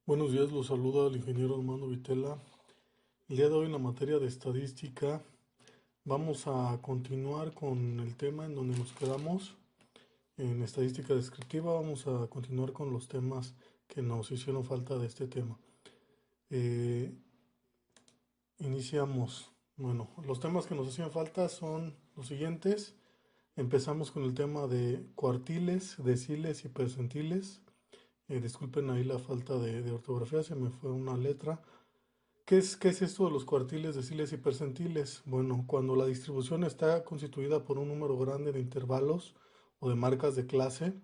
Buenos días, los saluda el ingeniero Armando Vitela. El día de hoy en la materia de estadística vamos a continuar con el tema en donde nos quedamos. En estadística descriptiva vamos a continuar con los temas que nos hicieron falta de este tema. Eh, Iniciamos. Bueno, los temas que nos hacían falta son los siguientes. Empezamos con el tema de cuartiles, deciles y percentiles. Disculpen ahí la falta de ortografía, se me fue una letra. ¿Qué es esto de los cuartiles, deciles y percentiles? Bueno, cuando la distribución está constituida por un número grande de intervalos o de marcas de clase,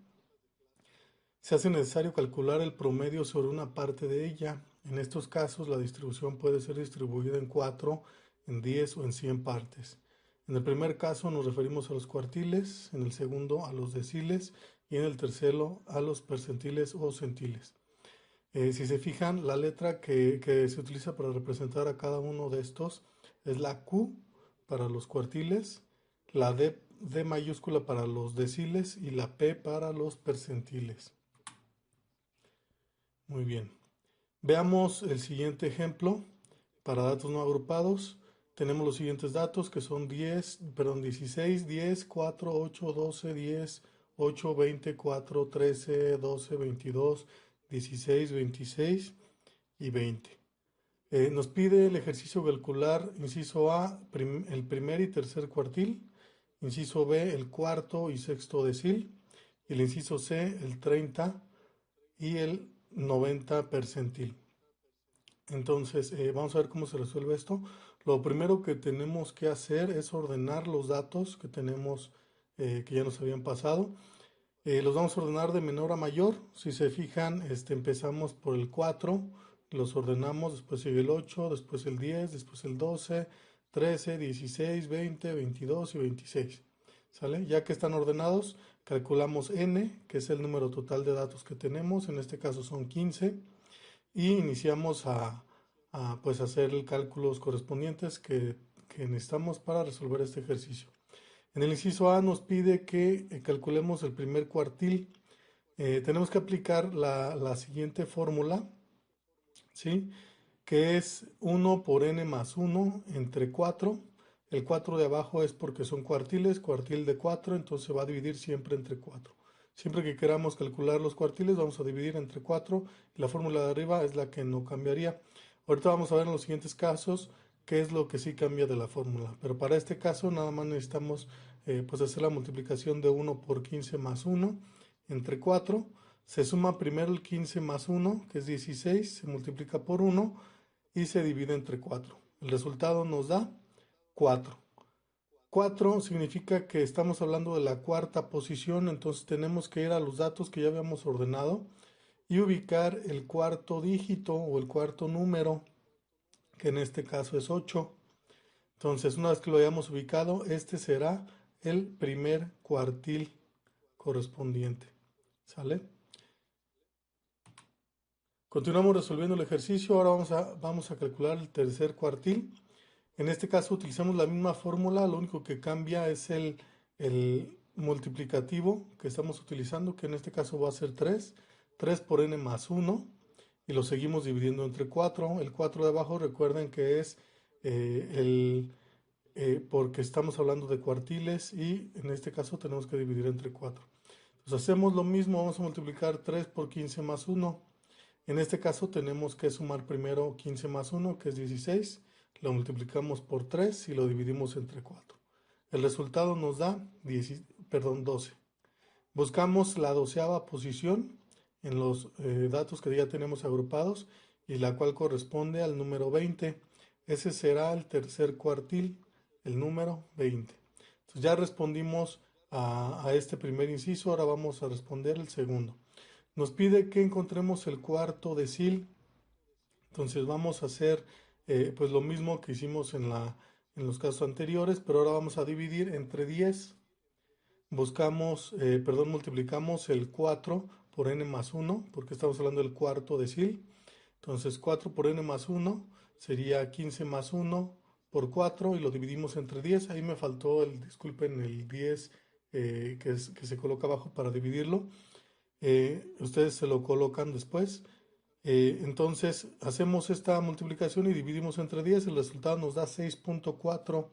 se hace necesario calcular el promedio sobre una parte de ella. En estos casos, la distribución puede ser distribuida en 4, en 10 o en 100 partes. En el primer caso nos referimos a los cuartiles, en el segundo a los deciles y en el tercero a los percentiles o centiles. Si se fijan, la letra que se utiliza para representar a cada uno de estos es la Q para los cuartiles, la D mayúscula para los deciles y la P para los percentiles. Muy bien. Veamos el siguiente ejemplo. Para datos no agrupados, tenemos los siguientes datos que son 16, 10, 4, 8, 12, 10, 8, 20, 4, 13, 12, 22, 16, 26 y 20. Nos pide el ejercicio calcular, inciso A, el primer y tercer cuartil, inciso B, el cuarto y sexto decil, y el inciso C, el 30 y el 90 percentil. Entonces, vamos a ver cómo se resuelve esto. Lo primero que tenemos que hacer es ordenar los datos que tenemos, que ya nos habían pasado. Los vamos a ordenar de menor a mayor. Si se fijan, empezamos por el 4, los ordenamos, después sigue el 8, después el 10, después el 12, 13, 16, 20, 22 y 26. ¿Sale? Ya que están ordenados, calculamos n, que es el número total de datos que tenemos, en este caso son 15, y iniciamos pues hacer los cálculos correspondientes que necesitamos para resolver este ejercicio. En el inciso A nos pide que calculemos el primer cuartil. Tenemos que aplicar la siguiente fórmula, ¿sí? Que es 1 por n más 1 entre 4. El 4 de abajo es porque son cuartiles, cuartil de 4, entonces se va a dividir siempre entre 4. Siempre que queramos calcular los cuartiles vamos a dividir entre 4 y la fórmula de arriba es la que no cambiaría. Ahorita vamos a ver en los siguientes casos qué es lo que sí cambia de la fórmula, pero para este caso nada más necesitamos pues hacer la multiplicación de 1 por 15 más 1 entre 4. Se suma primero el 15 más 1, que es 16, se multiplica por 1 y se divide entre 4. El resultado nos da 4. 4 significa que estamos hablando de la cuarta posición, entonces tenemos que ir a los datos que ya habíamos ordenado y ubicar el cuarto dígito o el cuarto número, que en este caso es 8. Entonces, una vez que lo hayamos ubicado, este será el primer cuartil correspondiente. ¿Sale? Continuamos resolviendo el ejercicio. Ahora vamos a calcular el tercer cuartil. En este caso utilizamos la misma fórmula, lo único que cambia es el multiplicativo que estamos utilizando, que en este caso va a ser 3. 3 por n más 1 y lo seguimos dividiendo entre 4. El 4 de abajo recuerden que es porque estamos hablando de cuartiles y en este caso tenemos que dividir entre 4. Entonces hacemos lo mismo, vamos a multiplicar 3 por 15 más 1. En este caso tenemos que sumar primero 15 más 1, que es 16. Lo multiplicamos por 3 y lo dividimos entre 4. El resultado nos da 12. Buscamos la 12ª posición en los datos que ya tenemos agrupados y la cual corresponde al número 20. Ese será el tercer cuartil, el número 20. Entonces ya respondimos a este primer inciso, ahora vamos a responder el segundo. Nos pide que encontremos el cuarto decil. Entonces vamos a hacer pues lo mismo que hicimos en los casos anteriores, pero ahora vamos a dividir entre 10. Multiplicamos el 4 por n más 1, porque estamos hablando del cuarto decil. Entonces 4 por n más 1 sería 15 más 1 por 4 y lo dividimos entre 10. Ahí me faltó disculpen, el 10 que se coloca abajo para dividirlo. Ustedes se lo colocan después. Entonces hacemos esta multiplicación y dividimos entre 10, el resultado nos da 6.4.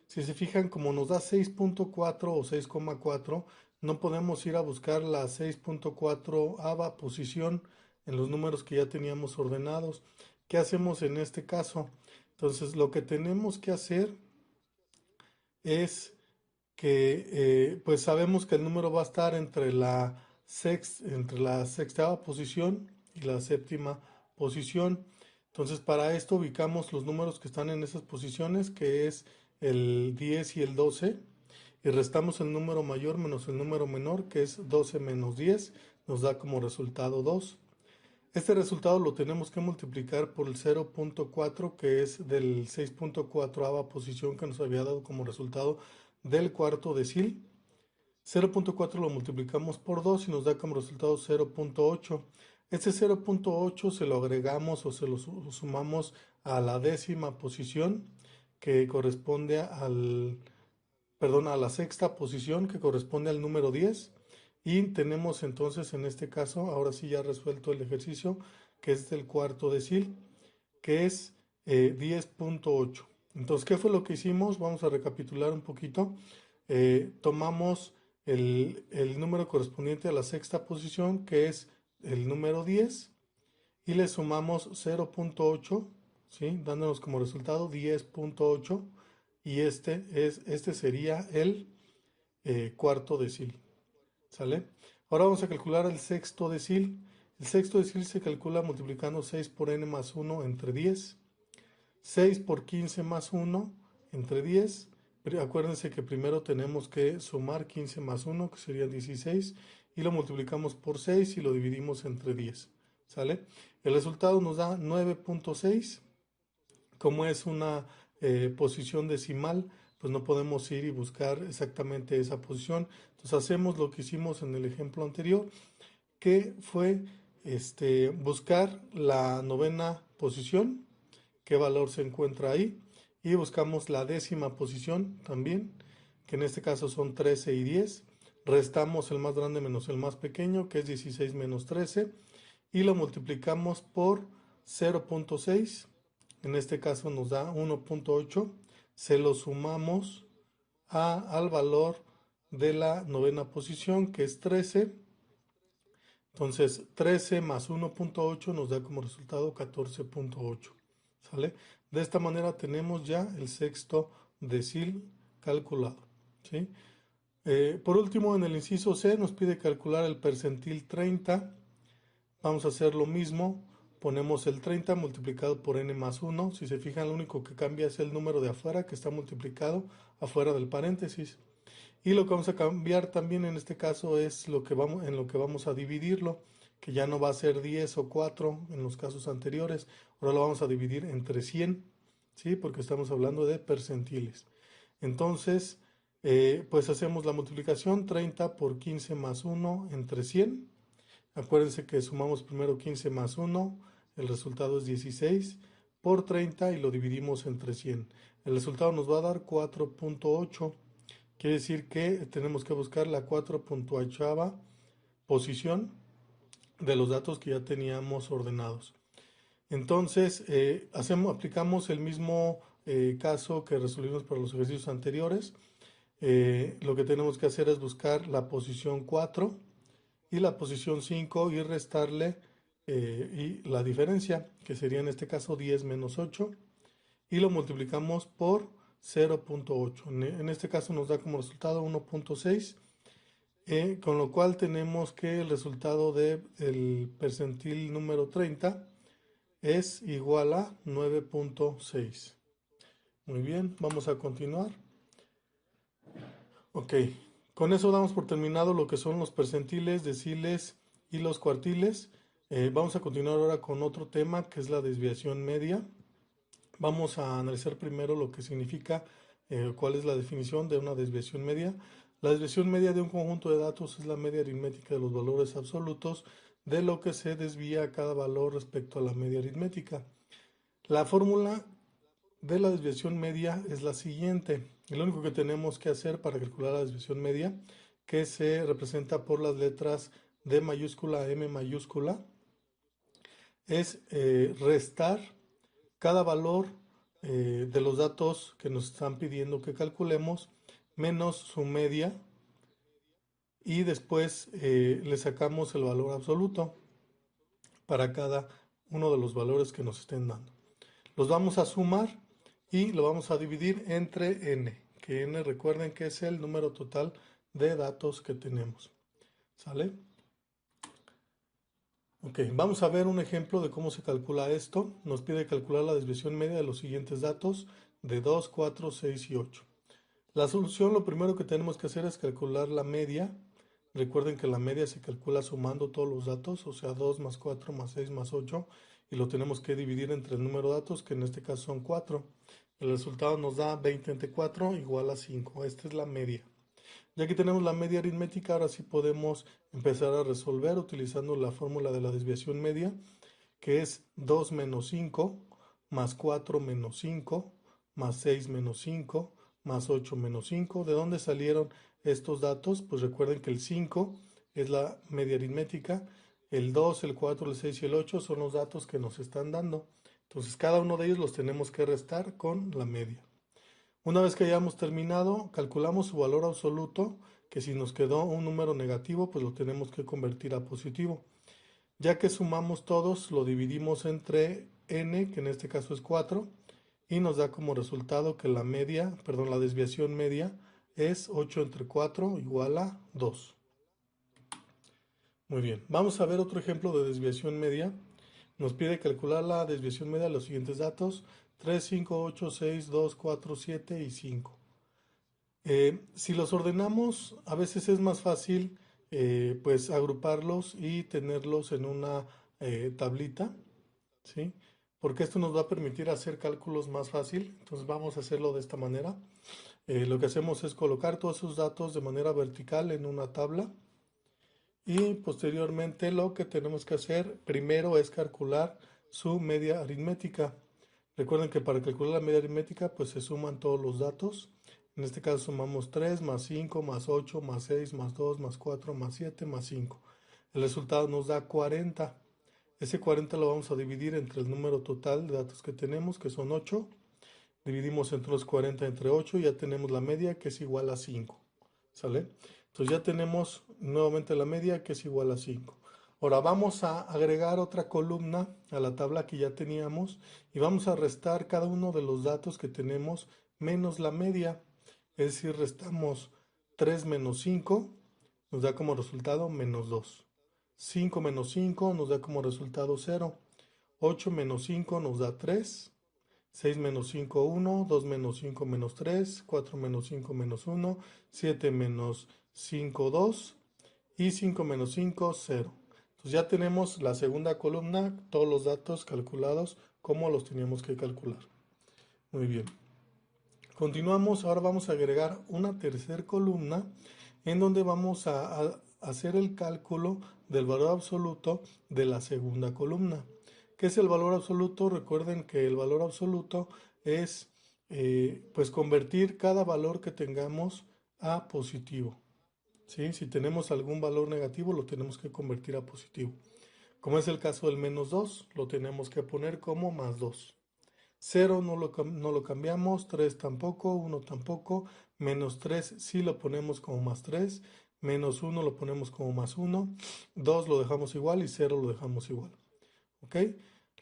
Si se fijan, como nos da 6.4 o 6,4, no podemos ir a buscar la 6.4ava posición en los números que ya teníamos ordenados. ¿Qué hacemos en este caso? Entonces lo que tenemos que hacer es que pues sabemos que el número va a estar entre la sextava posición y la séptima posición. Entonces para esto ubicamos los números que están en esas posiciones, que es el 10 y el 12, y restamos el número mayor menos el número menor, que es 12 menos 10, nos da como resultado 2. Este resultado lo tenemos que multiplicar por el 0.4, que es del 6.4ava posición que nos había dado como resultado del cuarto decil. 0.4 lo multiplicamos por 2 y nos da como resultado 0.8. Este 0.8 se lo agregamos o se lo sumamos a la décima posición que corresponde a la sexta posición que corresponde al número 10. Y tenemos entonces en este caso, ahora sí ya resuelto el ejercicio, que es del cuarto decil, que es 10.8. Entonces, ¿qué fue lo que hicimos? Vamos a recapitular un poquito. Tomamos el número correspondiente a la sexta posición, que es el número 10, y le sumamos 0.8, ¿sí? Dándonos como resultado 10.8, y este sería el cuarto decil. ¿Sale? Ahora vamos a calcular el sexto decil. El sexto decil se calcula multiplicando 6 por n más 1 entre 10. 6 por 15 más 1 entre 10. Acuérdense que primero tenemos que sumar 15 más 1, que serían 16, y lo multiplicamos por 6 y lo dividimos entre 10. ¿Sale? El resultado nos da 9.6. Como es una posición decimal, pues no podemos ir y buscar exactamente esa posición. Entonces hacemos lo que hicimos en el ejemplo anterior, que fue buscar la novena posición, qué valor se encuentra ahí, y buscamos la décima posición también, que en este caso son 13 y 10. Restamos el más grande menos el más pequeño, que es 16 menos 13, y lo multiplicamos por 0.6. En este caso nos da 1.8. Se lo sumamos al valor de la novena posición, que es 13. Entonces 13 más 1.8 nos da como resultado 14.8. ¿Sale? De esta manera tenemos ya el sexto decil calculado. ¿Sí? Por último, en el inciso C nos pide calcular el percentil 30. Vamos a hacer lo mismo. Ponemos el 30 multiplicado por n más 1. Si se fijan, lo único que cambia es el número de afuera, que está multiplicado afuera del paréntesis. Y lo que vamos a cambiar también en este caso es en lo que vamos a dividirlo, que ya no va a ser 10 o 4 en los casos anteriores. Ahora lo vamos a dividir entre 100, ¿sí? Porque estamos hablando de percentiles. Entonces, pues hacemos la multiplicación 30 por 15 más 1 entre 100. Acuérdense que sumamos primero 15 más 1, el resultado es 16 por 30 y lo dividimos entre 100. El resultado nos va a dar 4.8. Quiere decir que tenemos que buscar la 4.8ava posición de los datos que ya teníamos ordenados. Entonces, aplicamos el mismo caso que resolvimos para los ejercicios anteriores. Lo que tenemos que hacer es buscar la posición 4 y la posición 5 y restarle y la diferencia, que sería en este caso 10 menos 8, y lo multiplicamos por 0.8. En este caso nos da como resultado 1.6, con lo cual tenemos que el resultado del percentil número 30 es igual a 9.6. Muy bien, vamos a continuar. Ok, con eso damos por terminado lo que son los percentiles, deciles y los cuartiles. Vamos a continuar ahora con otro tema, que es la desviación media. Vamos a analizar primero lo que significa, cuál es la definición de una desviación media. La desviación media de un conjunto de datos es la media aritmética de los valores absolutos de lo que se desvía a cada valor respecto a la media aritmética. La fórmula de la desviación media es la siguiente. Lo único que tenemos que hacer para calcular la desviación media, que se representa por las letras D mayúscula, M mayúscula, es restar cada valor de los datos que nos están pidiendo que calculemos menos su media y después le sacamos el valor absoluto para cada uno de los valores que nos estén dando. Los vamos a sumar y lo vamos a dividir entre n, que n recuerden que es el número total de datos que tenemos. ¿Sale? Ok, vamos a ver un ejemplo de cómo se calcula esto. Nos pide calcular la desviación media de los siguientes datos de 2, 4, 6 y 8. La solución, lo primero que tenemos que hacer es calcular la media. Recuerden que la media se calcula sumando todos los datos, o sea, 2 más 4 más 6 más 8, y lo tenemos que dividir entre el número de datos, que en este caso son 4. El resultado nos da 20 entre 4 igual a 5. Esta es la media. Ya que tenemos la media aritmética, ahora sí podemos empezar a resolver utilizando la fórmula de la desviación media, que es 2 menos 5 más 4 menos 5 más 6 menos 5 más 8 menos 5. ¿De dónde salieron estos datos? Pues recuerden que el 5 es la media aritmética, el 2, el 4, el 6 y el 8 son los datos que nos están dando. Entonces cada uno de ellos los tenemos que restar con la media. Una vez que hayamos terminado, calculamos su valor absoluto, que si nos quedó un número negativo, pues lo tenemos que convertir a positivo. Ya que sumamos todos, lo dividimos entre n, que en este caso es 4, y nos da como resultado que la media, perdón, la desviación media es 8 entre 4 igual a 2. Muy bien, vamos a ver otro ejemplo de desviación media. Nos pide calcular la desviación media de los siguientes datos: 3, 5, 8, 6, 2, 4, 7 y 5. Si los ordenamos, a veces es más fácil pues agruparlos y tenerlos en una tablita, ¿sí? Porque esto nos va a permitir hacer cálculos más fácil. Entonces vamos a hacerlo de esta manera. Lo que hacemos es colocar todos esos datos de manera vertical en una tabla y posteriormente lo que tenemos que hacer primero es calcular su media aritmética. Recuerden que para calcular la media aritmética pues se suman todos los datos. En este caso sumamos 3 más 5 más 8 más 6 más 2 más 4 más 7 más 5. El resultado nos da 40. Ese 40 lo vamos a dividir entre el número total de datos que tenemos, que son 8. Dividimos entre los 40 entre 8 y ya tenemos la media, que es igual a 5. ¿Sale? Entonces ya tenemos nuevamente la media, que es igual a 5. Ahora vamos a agregar otra columna a la tabla que ya teníamos y vamos a restar cada uno de los datos que tenemos menos la media. Es decir, restamos 3 menos 5, nos da como resultado menos 2. 5 menos 5 nos da como resultado 0. 8 menos 5 nos da 3. 6 menos 5, 1. 2 menos 5 menos 3. 4 menos 5 menos 1. 7 menos 5, 2. Y 5 menos 5, 0. Entonces ya tenemos la segunda columna, todos los datos calculados como los teníamos que calcular. Muy bien. Continuamos, ahora vamos a agregar una tercera columna en donde vamos a hacer el cálculo del valor absoluto de la segunda columna. ¿Qué es el valor absoluto? Recuerden que el valor absoluto es pues convertir cada valor que tengamos a positivo. ¿Sí? Si tenemos algún valor negativo, lo tenemos que convertir a positivo. Como es el caso del menos 2, lo tenemos que poner como más 2. 0 no lo cambiamos, 3 tampoco, 1 tampoco, menos 3 sí lo ponemos como más 3, menos 1 lo ponemos como más 1, 2 lo dejamos igual y 0 lo dejamos igual. ¿Ok?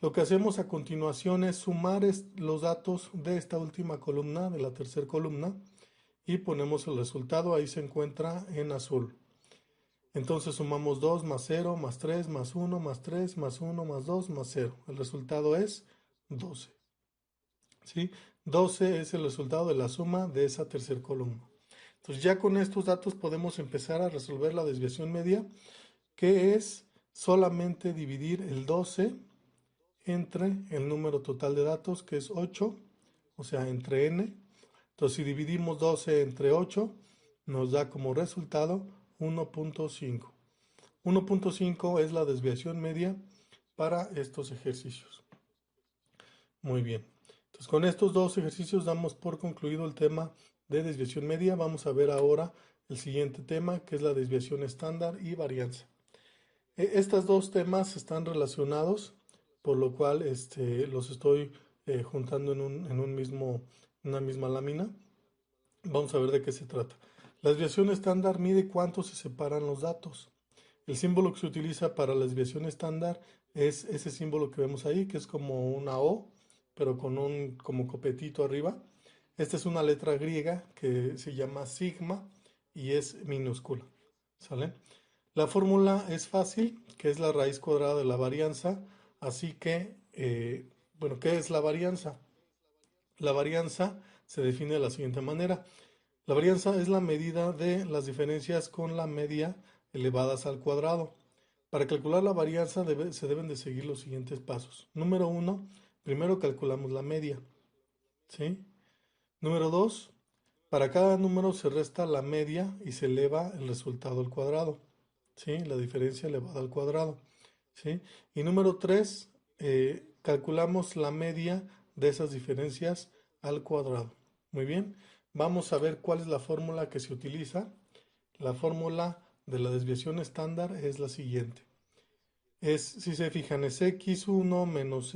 Lo que hacemos a continuación es sumar los datos de esta última columna, de la tercera columna, y ponemos el resultado, ahí se encuentra en azul. Entonces sumamos 2 más 0 más 3 más 1 más 3 más 1 más 2 más 0. El resultado es 12. ¿Sí? 12 es el resultado de la suma de esa tercera columna. Entonces ya con estos datos podemos empezar a resolver la desviación media, que es solamente dividir el 12 entre el número total de datos, que es 8, o sea, entre n. Entonces si dividimos 12 entre 8, nos da como resultado 1.5. 1.5 es la desviación media para estos ejercicios. Muy bien. Entonces con estos dos ejercicios damos por concluido el tema de desviación media. Vamos a ver ahora el siguiente tema, que es la desviación estándar y varianza. Estos dos temas están relacionados por lo cual los estoy juntando en una misma lámina. Vamos a ver de qué se trata. La desviación estándar mide cuánto se separan los datos. El símbolo que se utiliza para la desviación estándar es ese símbolo que vemos ahí, que es como una O, pero con un como copetito arriba. Esta es una letra griega que se llama sigma y es minúscula. ¿Sale? La fórmula es fácil, que es la raíz cuadrada de la varianza. Así que, bueno, ¿qué es la varianza? La varianza se define de la siguiente manera. La varianza es la medida de las diferencias con la media elevadas al cuadrado. Para calcular la varianza se deben de seguir los siguientes pasos. Número uno, primero calculamos la media. ¿Sí? Número 2, para cada número se resta la media y se eleva el resultado al cuadrado. ¿Sí? La diferencia elevada al cuadrado. ¿Sí? Y número 3, calculamos la media de esas diferencias al cuadrado. Muy bien, vamos a ver cuál es la fórmula que se utiliza. La fórmula de la desviación estándar es la siguiente. Si se fijan, es x1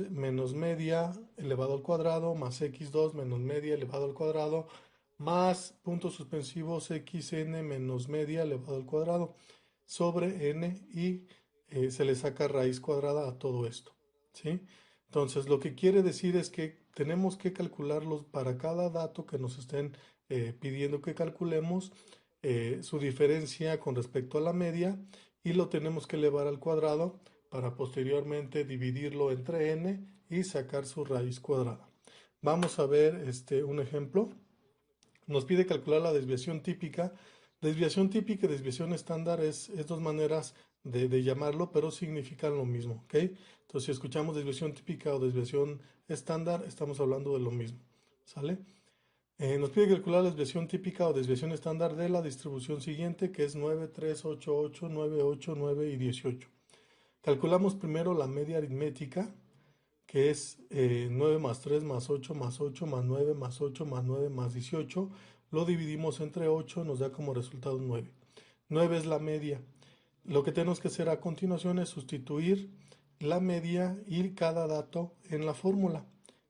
menos media elevado al cuadrado más x2 menos media elevado al cuadrado más puntos suspensivos xn menos media elevado al cuadrado sobre n y se le saca raíz cuadrada a todo esto. ¿Sí? Entonces, lo que quiere decir es que tenemos que calcularlos para cada dato que nos estén pidiendo que calculemos, su diferencia con respecto a la media, y lo tenemos que elevar al cuadrado para posteriormente dividirlo entre n y sacar su raíz cuadrada. Vamos a ver un ejemplo. Nos pide calcular la desviación típica. Desviación típica y desviación estándar es dos maneras de llamarlo, pero significan lo mismo, ¿ok? Entonces, si escuchamos desviación típica o desviación estándar, estamos hablando de lo mismo, ¿sale? Nos pide calcular la desviación típica o desviación estándar de la distribución siguiente, que es 9, 3, 8, 8, 9, 8, 9 y 18. Calculamos primero la media aritmética, que es 9 más 3 más 8 más 8 más 9 más 8 más 9 más 18. Lo dividimos entre 8, nos da como resultado 9. 9 es la media. Lo que tenemos que hacer a continuación es sustituir la media y cada dato en la fórmula.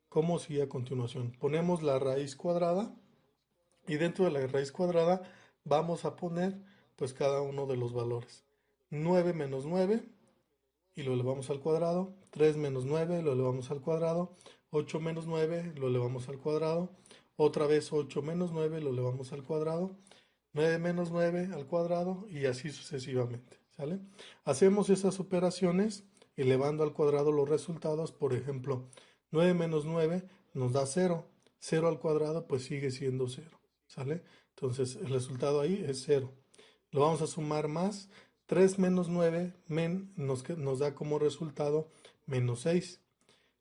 ¿Cómo sigue a continuación? Ponemos la raíz cuadrada y dentro de la raíz cuadrada vamos a poner pues cada uno de los valores. 9 menos 9 y lo elevamos al cuadrado. 3 menos 9 lo elevamos al cuadrado. 8 menos 9 lo elevamos al cuadrado. Otra vez 8 menos 9 lo elevamos al cuadrado. 9 menos 9 al cuadrado y así sucesivamente. ¿Sale? Hacemos esas operaciones elevando al cuadrado los resultados. Por ejemplo, 9 menos 9 nos da 0. 0 al cuadrado pues sigue siendo 0. ¿Sale? Entonces el resultado ahí es 0. Lo vamos a sumar más. 3 menos 9 nos da como resultado menos 6.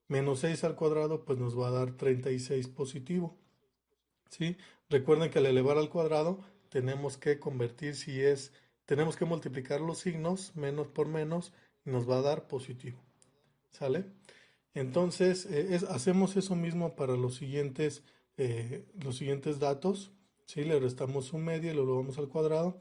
Menos 6 al cuadrado pues nos va a dar 36 positivo. ¿Sí? Recuerden que al elevar al cuadrado tenemos que convertir, tenemos que multiplicar los signos, menos por menos, y nos va a dar positivo. ¿Sale? Entonces, hacemos eso mismo para los siguientes datos. ¿Sí? Le restamos un medio y lo elevamos al cuadrado.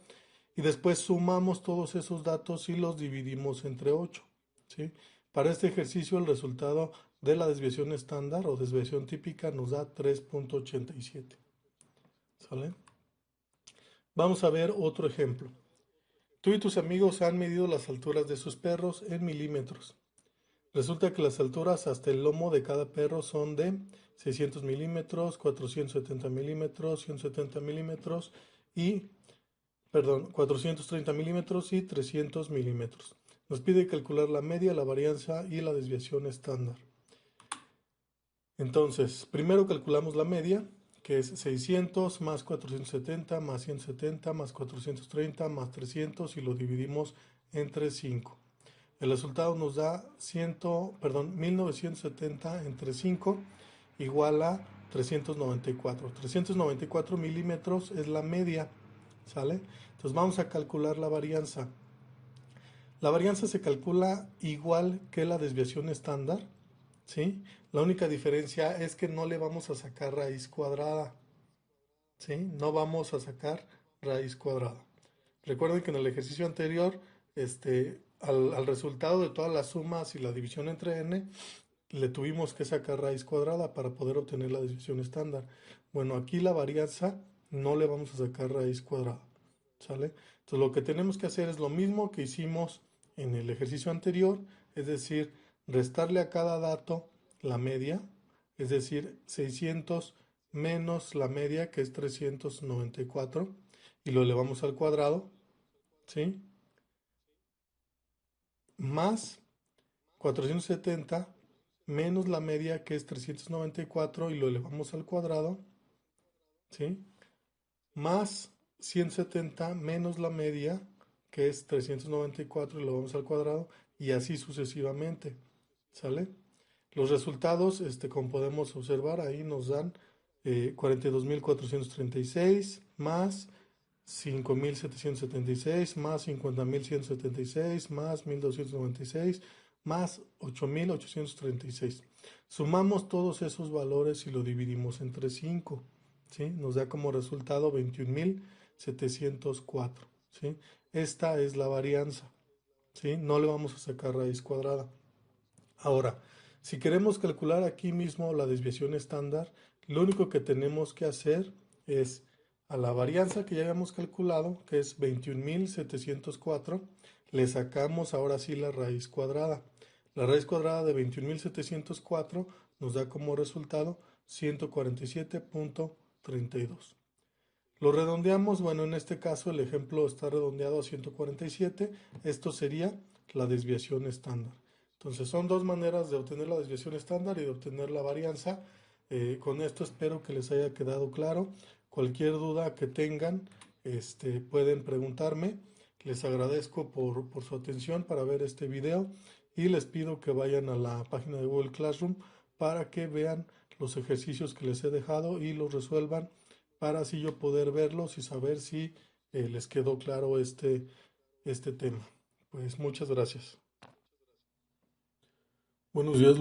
Y después sumamos todos esos datos y los dividimos entre 8. ¿Sí? Para este ejercicio el resultado de la desviación estándar o desviación típica nos da 3.87. ¿Sale? Vamos a ver otro ejemplo. Tú y tus amigos han medido las alturas de sus perros en milímetros. Resulta que las alturas hasta el lomo de cada perro son de 600 milímetros, 470 milímetros, 170 milímetros y, 430 milímetros y 300 milímetros. Nos pide calcular la media, la varianza y la desviación estándar. Entonces, primero calculamos la media, que es 600 más 470 más 170 más 430 más 300 y lo dividimos entre 5. El resultado nos da 1970 entre 5 igual a 394. 394 milímetros es la media, ¿sale? Entonces vamos a calcular la varianza. La varianza se calcula igual que la desviación estándar, ¿sí? La única diferencia es que no le vamos a sacar raíz cuadrada, ¿sí? No vamos a sacar raíz cuadrada. Recuerden que en el ejercicio anterior, al resultado de todas las sumas y la división entre n, le tuvimos que sacar raíz cuadrada para poder obtener la desviación estándar. Bueno, aquí la varianza no le vamos a sacar raíz cuadrada, ¿sale? Entonces lo que tenemos que hacer es lo mismo que hicimos en el ejercicio anterior, es decir, restarle a cada dato la media, es decir, 600 menos la media, que es 394, y lo elevamos al cuadrado, ¿sí? Más 470 menos la media, que es 394, y lo elevamos al cuadrado, ¿sí? Más 170 menos la media, que es 394, y lo vamos al cuadrado, y así sucesivamente, ¿sale? Los resultados, como podemos observar, ahí nos dan 42.436 más 5.776 más 50.176 más 1.296 más 8.836. Sumamos todos esos valores y lo dividimos entre 5, ¿sí? Nos da como resultado 21.704, ¿sí? Esta es la varianza, ¿sí? No le vamos a sacar raíz cuadrada. Ahora, si queremos calcular aquí mismo la desviación estándar, lo único que tenemos que hacer es a la varianza que ya habíamos calculado, que es 21.704, le sacamos ahora sí la raíz cuadrada. La raíz cuadrada de 21.704 nos da como resultado 147.32. Lo redondeamos, bueno, en este caso el ejemplo está redondeado a 147, esto sería la desviación estándar. Entonces son dos maneras de obtener la desviación estándar y de obtener la varianza. Con esto espero que les haya quedado claro. Cualquier duda que tengan, pueden preguntarme. Les agradezco por su atención para ver este video y les pido que vayan a la página de Google Classroom para que vean los ejercicios que les he dejado y los resuelvan para así yo poder verlos y saber si les quedó claro este tema. Pues muchas gracias. Buenos días.